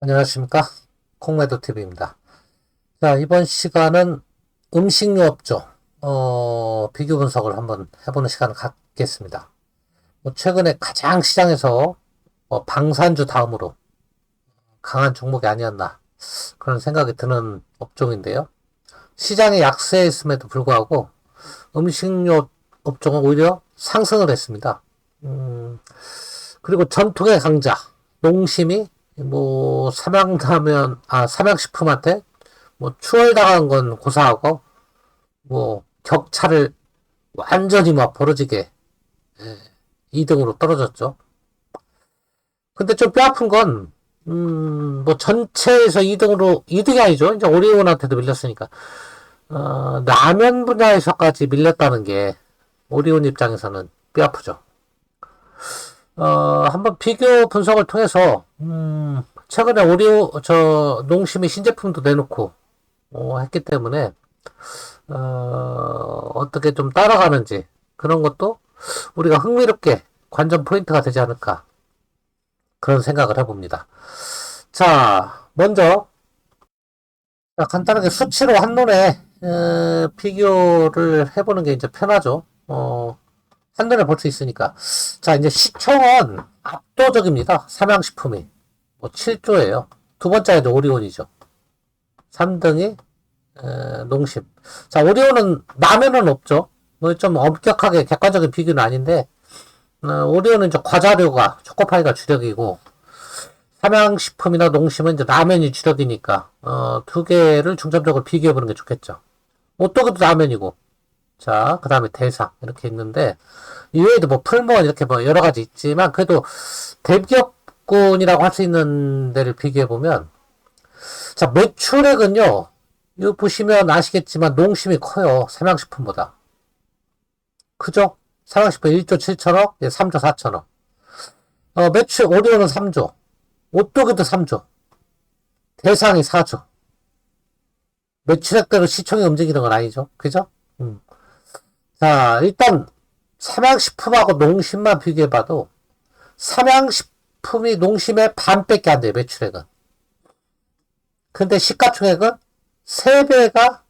안녕하십니까. 콩매도TV입니다. 자, 이번 시간은 음식료 업종, 비교 분석을 한번 해보는 시간을 갖겠습니다. 최근에 가장 시장에서 방산주 다음으로 강한 종목이 아니었나 그런 생각이 드는 업종인데요. 시장의 약세에 있음에도 불구하고 음식료 업종은 오히려 상승을 했습니다. 그리고 전통의 강자, 농심이 삼양식품한테 추월당한 건 고사하고, 격차를 완전히 벌어지게, 2등으로 떨어졌죠. 근데 좀 뼈아픈 건, 전체에서 2등이 아니죠. 이제 오리온한테도 밀렸으니까. 라면 분야에서까지 밀렸다는 게, 오리온 입장에서는 뼈아프죠. 한번 비교 분석을 통해서, 최근에 농심이 신제품도 내놓고, 했기 때문에, 어떻게 좀 따라가는지, 그런 것도 우리가 흥미롭게 관전 포인트가 되지 않을까, 그런 생각을 해봅니다. 자, 먼저, 간단하게 수치로 한눈에, 비교를 해보는 게 이제 편하죠. 한눈에 볼 수 있으니까. 자, 이제 시총은 압도적입니다. 삼양식품이. 7조예요. 두 번째가 이제 오리온이죠. 3등이 농심. 자, 오리온은 라면은 없죠. 좀 엄격하게 객관적인 비교는 아닌데, 오리온은 이제 과자류가 초코파이가 주력이고, 삼양식품이나 농심은 이제 라면이 주력이니까, 두 개를 중점적으로 비교해보는 게 좋겠죠. 오또기도 라면이고, 자, 그 다음에 대상 이렇게 있는데, 이외에도 풀무원 이렇게 여러 가지 있지만, 그래도 대기업군이라고 할 수 있는 데를 비교해보면, 자, 매출액은요, 이거 보시면 아시겠지만, 농심이 커요. 삼양식품보다. 그죠? 삼양식품 1조 7천억, 3조 4천억. 매출, 오리온은 3조. 오또기도 3조. 대상이 4조. 매출액대로 시총이 움직이는 건 아니죠. 그죠? 자, 일단, 삼양식품하고 농심만 비교해봐도, 삼양식품이 농심의 반밖에 안 돼요, 매출액은. 근데 시가총액은 3배가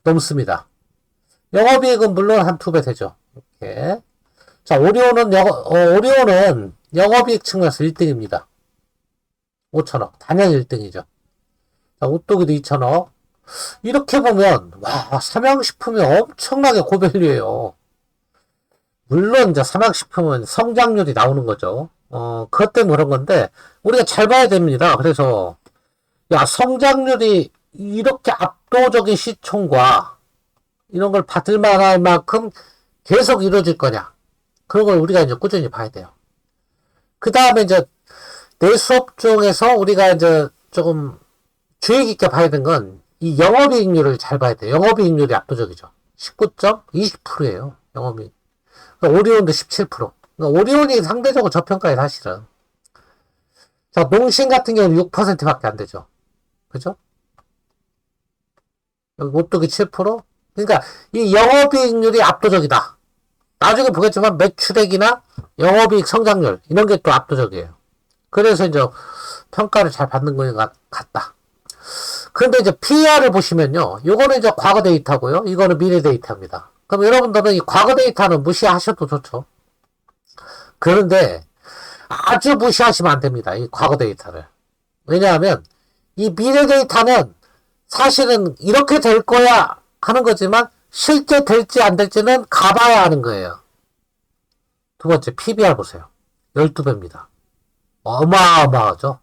넘습니다. 영업이익은 물론 한 2배 되죠. 이렇게. 자, 오리온은 영업이익 측면에서 1등입니다. 5천억. 단연 1등이죠. 자, 오또기도 2천억. 이렇게 보면, 와, 삼양식품이 엄청나게 고밸류예요. 물론, 이제 삼양식품은 성장률이 나오는 거죠. 그것 때문에 그런 건데, 우리가 잘 봐야 됩니다. 그래서, 야, 성장률이 이렇게 압도적인 시총과 이런 걸 받을 만할 만큼 계속 이루어질 거냐. 그런 걸 우리가 이제 꾸준히 봐야 돼요. 그 다음에 이제 내수업종에서 우리가 이제 조금 주의 깊게 봐야 되는 건 이 영업이익률을 잘 봐야 돼요. 영업이익률이 압도적이죠. 19.20%예요. 영업이익. 그러니까 오리온도 17%. 그러니까 오리온이 상대적으로 저평가에 사실은. 자, 농심 같은 경우는 6%밖에 안 되죠. 그죠? 여기 오뚜기 7%? 그러니까 이 영업이익률이 압도적이다. 나중에 보겠지만 매출액이나 영업이익 성장률 이런 게 또 압도적이에요. 그래서 이제 평가를 잘 받는 것 같다. 그런데 이제 PER을 보시면요. 요거는 이제 과거 데이터고요. 이거는 미래 데이터입니다. 그럼 여러분들은 이 과거 데이터는 무시하셔도 좋죠. 그런데 아주 무시하시면 안 됩니다. 이 과거 데이터를. 왜냐하면 이 미래 데이터는 사실은 이렇게 될 거야 하는 거지만 실제 될지 안 될지는 가봐야 하는 거예요. 두 번째 PBR 보세요. 12배입니다. 어마어마하죠.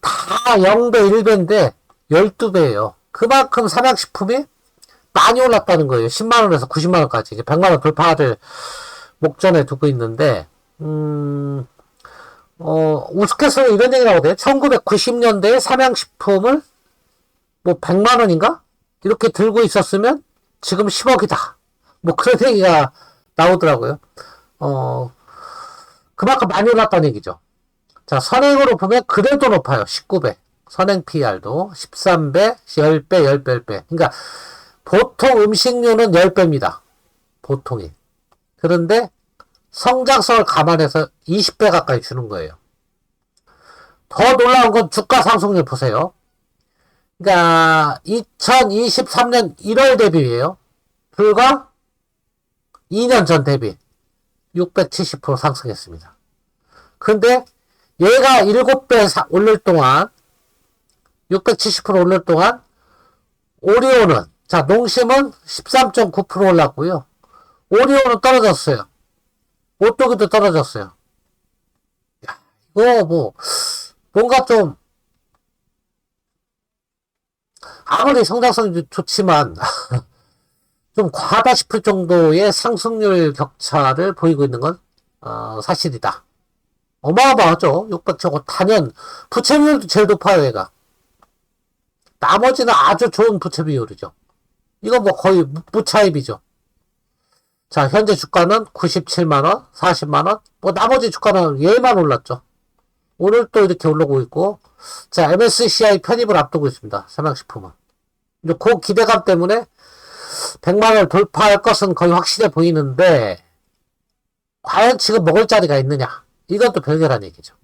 다 0배, 1배인데 12배예요. 그만큼 삼양식품이 많이 올랐다는 거예요. 10만원에서 90만원까지. 100만원 돌파를 목전에 두고 있는데, 우스갯소리로 이런 얘기 나오거든요. 1990년대에 삼양식품을 100만원인가? 이렇게 들고 있었으면 지금 10억이다. 그런 얘기가 나오더라고요. 그만큼 많이 올랐다는 얘기죠. 자, 선행으로 보면 그래도 높아요. 19배. 선행 PR도 13배, 10배, 10배, 10배. 그러니까 보통 음식료는 10배입니다. 보통이. 그런데 성장성을 감안해서 20배 가까이 주는 거예요. 더 놀라운 건 주가 상승률 보세요. 그러니까 2023년 1월 대비예요. 불과 2년 전 대비 670% 상승했습니다. 근데 얘가 7배 오를 동안 670% 오를 동안 오리온은 자 농심은 13.9% 올랐고요. 오리온은 떨어졌어요. 오뚜기도 떨어졌어요. 야, 이거 뭐 뭔가 좀 아무리 성장성이 좋지만 좀 과하다 싶을 정도의 상승률 격차를 보이고 있는 건 사실이다. 어마어마하죠. 600저거 단연 부채 비율도 제일 높아요. 얘가. 나머지는 아주 좋은 부채 비율이죠. 이건 뭐 거의 무차입이죠. 자, 현재 주가는 97만원, 40만원, 뭐 나머지 주가는 얘만 올랐죠. 오늘 또 이렇게 올라오고 있고, 자, MSCI 편입을 앞두고 있습니다. 삼양식품은. 이제 그 기대감 때문에 100만원을 돌파할 것은 거의 확실해 보이는데, 과연 지금 먹을 자리가 있느냐? 이건 또 별개란 얘기죠.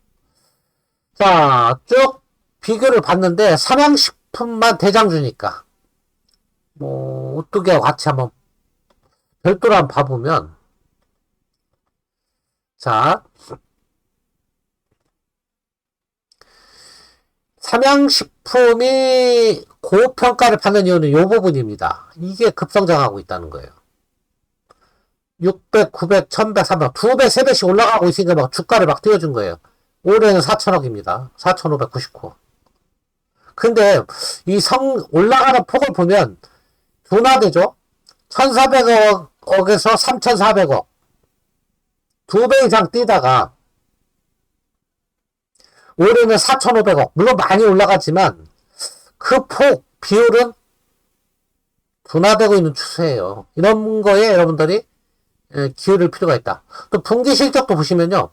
자, 쭉 비교를 봤는데, 삼양식품만 대장주니까, 뭐, 오뚜기하고 같이 한번 별도로 한번 봐보면, 자, 삼양식품이 고평가를 받는 이유는 이 부분입니다. 이게 급성장하고 있다는 거예요. 600, 900, 1100, 300, 2배, 3배씩 올라가고 있으니까 막 주가를 막 띄워준 거예요. 올해는 4천억입니다. 4,599. 근데 이 올라가는 폭을 보면 둔화되죠? 1,400억에서 3,400억. 2배 이상 뛰다가 올해는 4,500억. 물론 많이 올라갔지만 그 폭, 비율은 둔화되고 있는 추세예요. 이런 거에 여러분들이 기울일 필요가 있다. 또 분기 실적도 보시면요.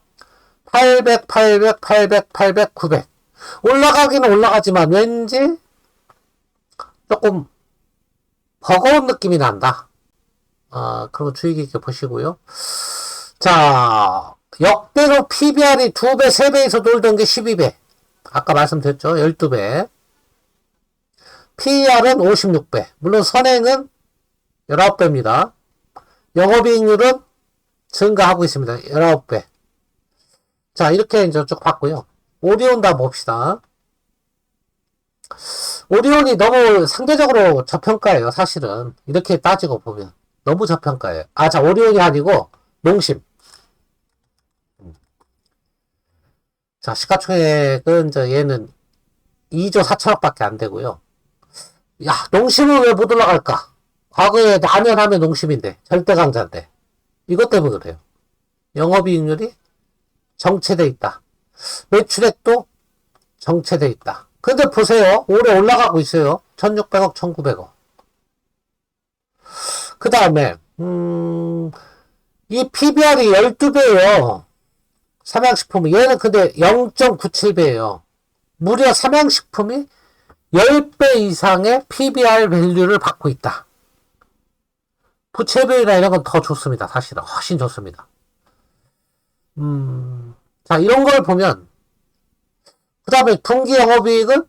800, 800, 800, 800, 900. 올라가기는 올라가지만 왠지 조금 버거운 느낌이 난다. 그런 거 주의 깊게 보시고요. 자, 역대로 PBR이 2배, 3배에서 놀던 게 12배. 아까 말씀드렸죠. 12배. PER은 56배. 물론 선행은 19배입니다. 영업이익률은 증가하고 있습니다. 19배. 자, 이렇게 이제 쭉 봤고요. 오리온 다 봅시다. 오리온이 너무 상대적으로 저평가예요. 사실은. 이렇게 따지고 보면. 너무 저평가예요. 자, 오리온이 아니고 농심. 자, 시가총액은 얘는 2조 4천억 밖에 안 되고요. 야, 농심은 왜 못 올라갈까? 과거에 라면 농심인데, 절대 강자인데. 이것 때문에 그래요. 영업이익률이 정체돼 있다. 매출액도 정체돼 있다. 근데 보세요. 올해 올라가고 있어요. 1,600억, 1,900억. 그 다음에, 이 PBR이 12배예요. 삼양식품은. 얘는 근데 0.97배예요. 무려 삼양식품이 10배 이상의 PBR 밸류를 받고 있다. 부채비율이나 이런 건 더 좋습니다. 사실은. 훨씬 좋습니다. 자, 이런 걸 보면, 그 다음에 분기 영업이익은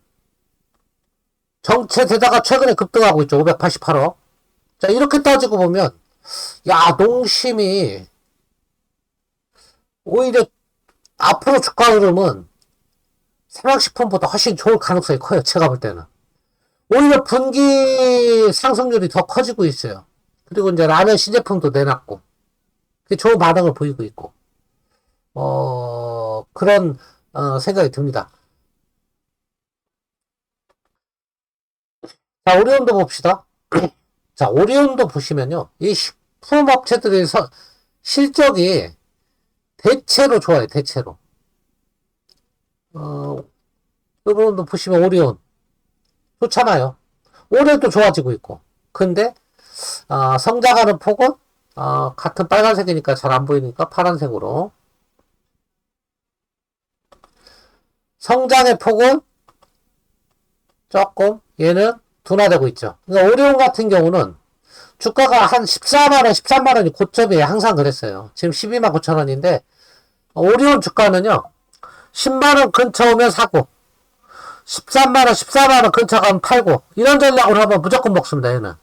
정체되다가 최근에 급등하고 있죠. 588억. 자, 이렇게 따지고 보면, 야, 농심이 오히려 앞으로 주가 흐름은 삼양식품보다 훨씬 좋을 가능성이 커요. 제가 볼 때는. 오히려 분기 상승률이 더 커지고 있어요. 그리고 이제 라면 신제품도 내놨고. 좋은 반응을 보이고 있고. 그런, 생각이 듭니다. 자, 오리온도 봅시다. 자, 오리온도 보시면요. 이 식품업체들의 실적이 대체로 좋아요. 대체로. 여러분도 보시면 오리온 좋잖아요. 올해도 좋아지고 있고. 근데 성장하는 폭은 같은 빨간색이니까 잘 안 보이니까 파란색으로. 성장의 폭은 조금 얘는 둔화되고 있죠. 그러니까 오리온 같은 경우는 주가가 한 14만원, 13만원이 고점이에요. 항상 그랬어요. 지금 12만 9천원인데 오리온 주가는요. 10만원 근처 오면 사고, 13만원, 14만원 근처 가면 팔고, 이런 전략으로 하면 무조건 먹습니다, 얘는.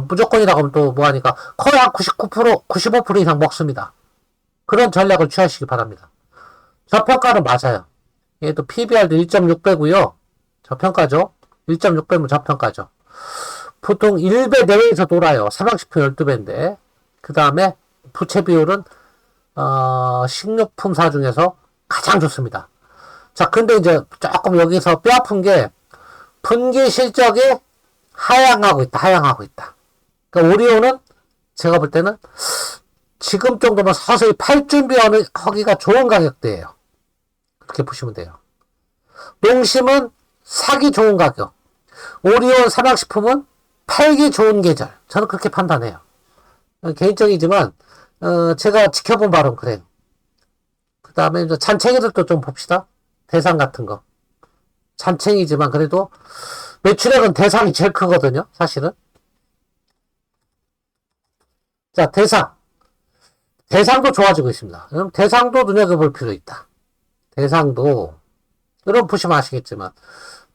무조건이라고 하면 또 뭐하니까, 거의 한 99%, 95% 이상 먹습니다. 그런 전략을 취하시기 바랍니다. 저평가는 맞아요. 얘도 PBR도 1.6배고요. 저평가죠. 1.6배면 저평가죠. 보통 1배 내외에서 놀아요. 사망식품 12배인데. 그 다음에 부채 비율은 식료품사 중에서 가장 좋습니다. 자, 근데 이제 조금 여기서 뼈 아픈 게 분기 실적이 하향하고 있다. 그러니까 오리온은 제가 볼 때는 지금 정도면 서서히 팔 준비하기가 좋은 가격대예요. 그렇게 보시면 돼요. 농심은 사기 좋은 가격. 오리온 삼양식품은 팔기 좋은 계절. 저는 그렇게 판단해요. 개인적이지만 제가 지켜본 바로는 그래요. 그 다음에 잔챙이들도 좀 봅시다. 대상 같은 거. 잔챙이지만 그래도 매출액은 대상이 제일 크거든요. 사실은. 자, 대상도 좋아지고 있습니다. 그럼 대상도 눈여겨볼 필요 있다. 대상도 여러분 보시면 아시겠지만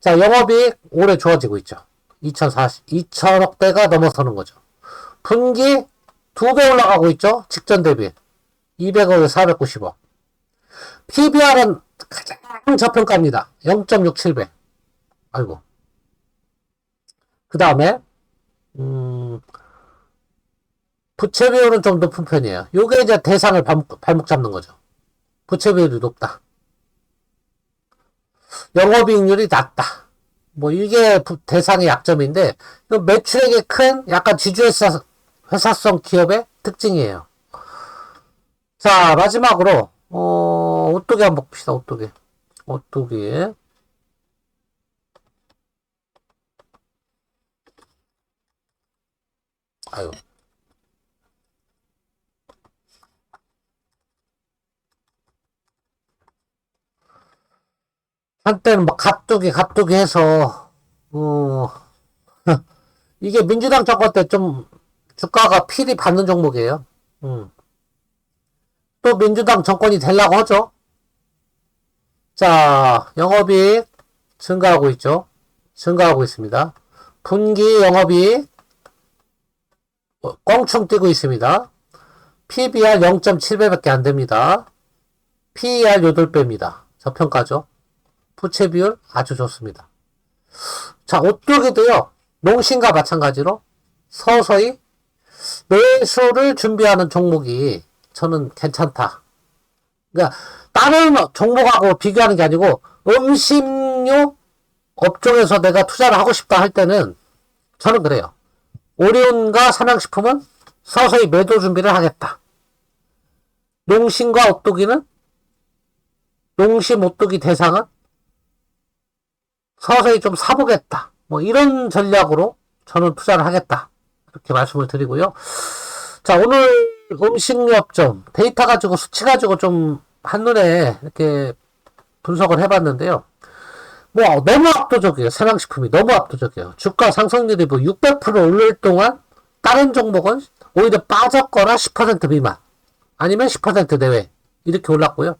자, 영업이익 올해 좋아지고 있죠. 2천억대가 넘어서는 거죠. 분기 2배 올라가고 있죠. 직전 대비 200억에 490억. PBR은 가장 저평가입니다. 0.67배. 아이고. 그 다음에 부채 비율은 좀 높은 편이에요. 요게 이제 대상을 발목 잡는 거죠. 부채 비율이 높다. 영업이익률이 낮다. 뭐 이게 대상의 약점인데 매출액이 큰 약간 지주회사성 기업의 특징이에요. 자, 마지막으로 오뚜기 한번 봅시다. 오뚜기. 아유. 한때는 막 갑툭이 해서 이게 민주당 정권 때 좀 주가가 필히 받는 종목이에요. 또 민주당 정권이 되려고 하죠. 자, 영업이익 증가하고 있죠. 증가하고 있습니다. 분기 영업이익 껑충 뛰고 있습니다. PBR 0.7배밖에 안 됩니다. PER 8배입니다. 저평가죠. 부채 비율 아주 좋습니다. 자, 오뚜기도요. 농심과 마찬가지로 서서히 매수를 준비하는 종목이 저는 괜찮다. 그러니까 다른 종목하고 비교하는 게 아니고 음식료 업종에서 내가 투자를 하고 싶다 할 때는 저는 그래요. 오리온과 삼양식품은 서서히 매도 준비를 하겠다. 농심과 오뚜기는 농심 오뚜기 대상은 서서히 좀 사보겠다. 뭐 이런 전략으로 저는 투자를 하겠다. 이렇게 말씀을 드리고요. 자, 오늘 음식료 업종 데이터 가지고 수치 가지고 좀 한눈에 이렇게 분석을 해봤는데요. 뭐 너무 압도적이에요. 삼양식품이 너무 압도적이에요. 주가 상승률이 뭐 600% 오를 동안 다른 종목은 오히려 빠졌거나 10% 미만 아니면 10% 내외 이렇게 올랐고요.